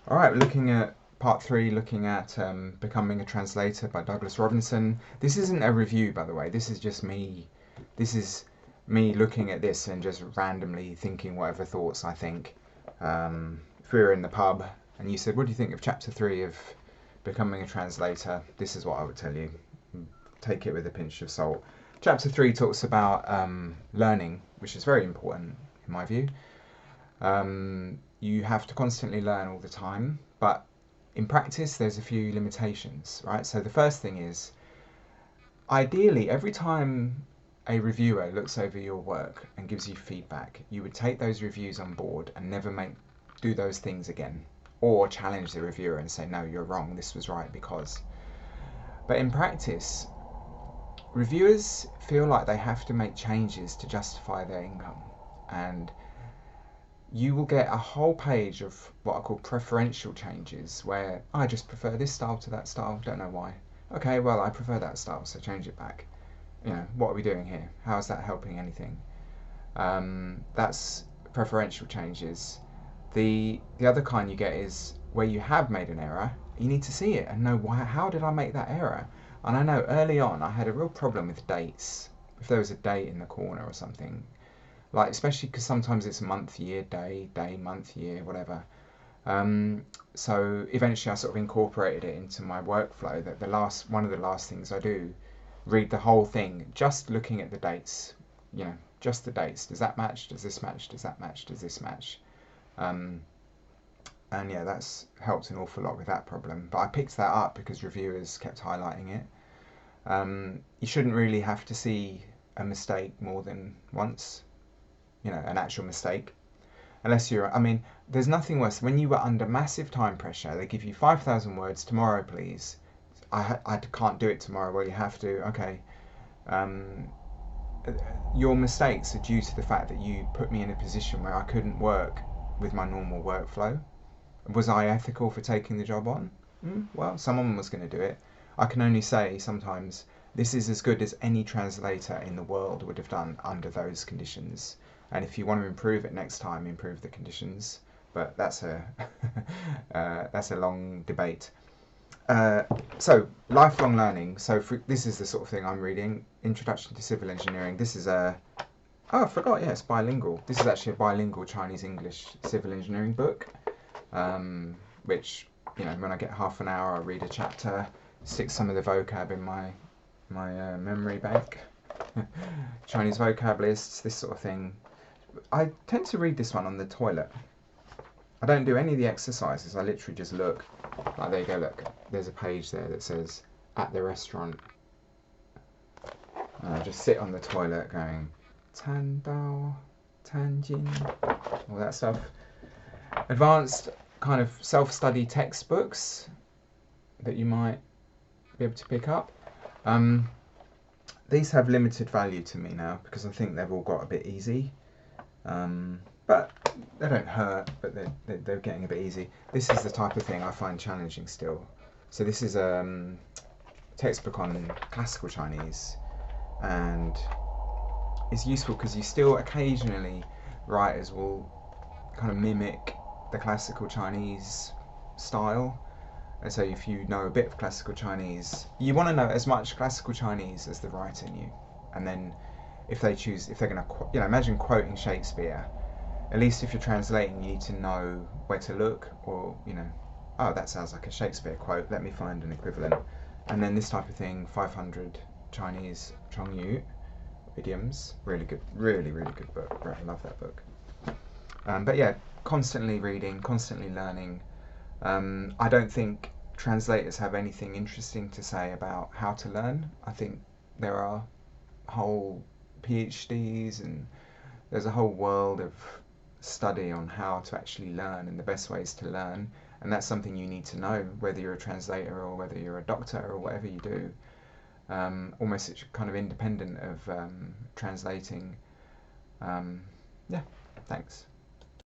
All right, we're looking at part three, looking at Becoming a Translator by Douglas Robinson. This isn't a review, by the way. This is just me. This is me looking at this and just randomly thinking whatever thoughts I think. If we were in the pub and you said, what do you think of chapter three of Becoming a Translator? This is what I would tell you. Take it with a pinch of salt. Chapter three talks about learning, which is very important in my view. You have to constantly learn all the time, but in practice there's a few limitations, right? So the first thing is, ideally, every time a reviewer looks over your work and gives you feedback, you would take those reviews on board and never do those things again, or challenge the reviewer and say, no, you're wrong, this was right because. But in practice, reviewers feel like they have to make changes to justify their income, and you will get a whole page of what I call preferential changes, where I just prefer this style to that style, don't know why. Okay, well, I prefer that style, so change it back. What are we doing here? How is that helping anything? That's preferential changes. The other kind you get is where you have made an error, you need to see it and know why. How did I make that error? And I know early on I had a real problem with dates. If there was a date in the corner or something, like especially because sometimes it's month, year, day, month, year, whatever. So eventually I sort of incorporated it into my workflow, that one of the last things I do, read the whole thing, just looking at the dates, just the dates. Does that match? Does this match? Does that match? Does this match? And yeah, that's helped an awful lot with that problem. But I picked that up because reviewers kept highlighting it. You shouldn't really have to see a mistake more than once, an actual mistake. Unless there's nothing worse. When you were under massive time pressure, they give you 5,000 words, tomorrow please. I can't do it tomorrow. Well, you have to. Okay. Your mistakes are due to the fact that you put me in a position where I couldn't work with my normal workflow. Was I ethical for taking the job on? Well, someone was going to do it. I can only say sometimes this is as good as any translator in the world would have done under those conditions. And if you want to improve it next time, improve the conditions. But that's a that's a long debate. So lifelong learning. So this is the sort of thing I'm reading. Introduction to Civil Engineering. This is a I forgot. Yeah, it's bilingual. This is actually a bilingual Chinese-English civil engineering book. Which when I get half an hour, I read a chapter, stick some of the vocab in my memory bank. Chinese vocab lists, this sort of thing. I tend to read this one on the toilet. I don't do any of the exercises. I literally just look. Like, there you go, look. There's a page there that says, at the restaurant. And I just sit on the toilet going, Tan Dao, Tan Jin, all that stuff. Advanced kind of self-study textbooks that you might be able to pick up. These have limited value to me now because I think they've all got a bit easy. But they don't hurt, but they're getting a bit easy. This is the type of thing I find challenging still. So this is a textbook on classical Chinese, and it's useful because you still occasionally, writers will kind of mimic the classical Chinese style. And so if you know a bit of classical Chinese, you want to know as much classical Chinese as the writer knew. And then if they're going to, imagine quoting Shakespeare. At least if you're translating, you need to know where to look, or, oh, that sounds like a Shakespeare quote, let me find an equivalent. And then this type of thing, 500 Chinese Chongyu idioms, really good, really, really good book. I love that book. But yeah, constantly reading, constantly learning. I don't think translators have anything interesting to say about how to learn. I think there are whole PhDs and there's a whole world of study on how to actually learn and the best ways to learn, and that's something you need to know, whether you're a translator or whether you're a doctor or whatever you do. Almost it's kind of independent of translating. Yeah, thanks.